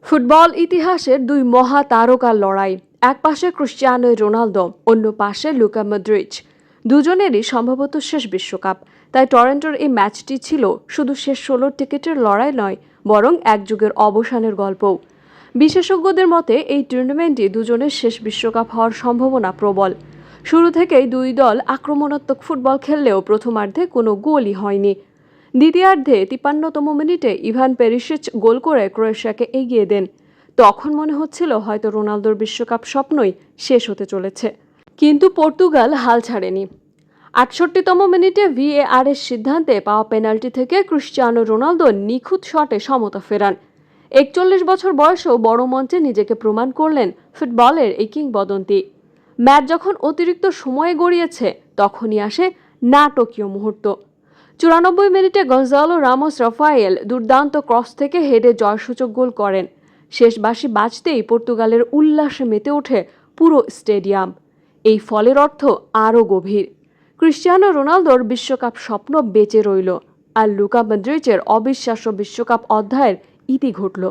Football ইতিহাসের দুই মহা তারকার লড়াই। এক পাশে ক্রিস্টিয়ানো রোনালদো, অন্য পাশে লুকা মদ্রিচ। দুজনেরই সম্ভবত শেষ বিশ্বকাপ। তাই টরন্টোর এই ম্যাচটি ছিল শুধু শেষ 16 টিকিটের লড়াই নয়, বরং এক যুগের অবসানের গল্পও। বিশেষজ্ঞদের মতে এই টুর্নামেন্টে দুজনের শেষ বিশ্বকাপ হওয়ার সম্ভাবনা প্রবল। শুরু থেকেই দুই দল আক্রমণাত্মক ফুটবল খেললেও প্রথমার্ধে কোনো গোলই হয়নি। দ্বিতীয়ার্ধে 53তম মিনিটে ইভান পেরিসিচ গোল করে ক্রোয়েশিয়াকে এগিয়ে দেন। তখন মনে হচ্ছিল হয়তো রোনালদোর বিশ্বকাপ স্বপ্নই শেষ হতে চলেছে। কিন্তু পর্তুগাল হাল ছাড়েনি। 68তম মিনিটে ভিএআর এর সিদ্ধান্তে পাওয়া পেনাল্টি থেকে ক্রিস্টিয়ানো রোনালদো নিখুঁত শটে সমতা ফেরান। 41 বছর বয়সেও বড় মঞ্চে নিজেকে প্রমাণ করলেন ফুটবলের এই কিংবদন্তি। ম্যাচ যখন অতিরিক্ত সময়ে গড়িয়েছে, তখনই আসে নাটকীয় মুহূর্ত। 94 মিনিটে গঞ্জালো রামোস রাফায়েল দুর্দান্ত ক্রস থেকে হেডে জয়সূচক গোল করেন। শেষ বাঁশি বাজতেই পর্তুগালের উল্লাসে মেতে ওঠে পুরো স্টেডিয়াম। এই ফলের অর্থ আরও গভীর। ক্রিস্টিয়ানো রোনালদোর বিশ্বকাপ স্বপ্ন বেঁচে রইল, আর লুকা মদ্রিচের অবিশ্বাস্য বিশ্বকাপ অধ্যায়ের ইতি ঘটল।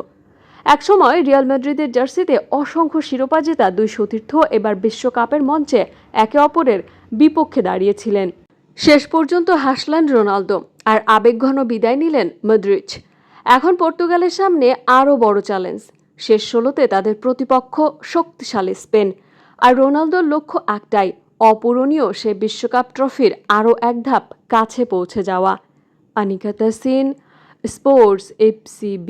একসময় রিয়াল মাদ্রিদের জার্সিতে অসংখ্য শিরোপা জেতা দুই সতীর্থ এবার বিশ্বকাপের মঞ্চে একে অপরের বিপক্ষে দাঁড়িয়েছিলেন। শেষ পর্যন্ত হাসলেন রোনালদো, আর আবেগঘন বিদায় নিলেন মদ্রিচ। এখন পর্তুগালের সামনে আরও বড় চ্যালেঞ্জ। শেষ 16তে তাদের প্রতিপক্ষ শক্তিশালী স্পেন, আর রোনালদোর লক্ষ্য একটাই, অপূরণীয় সে বিশ্বকাপ ট্রফির আরও এক ধাপ কাছে পৌঁছে যাওয়া। Anika Tasin, sports FCB।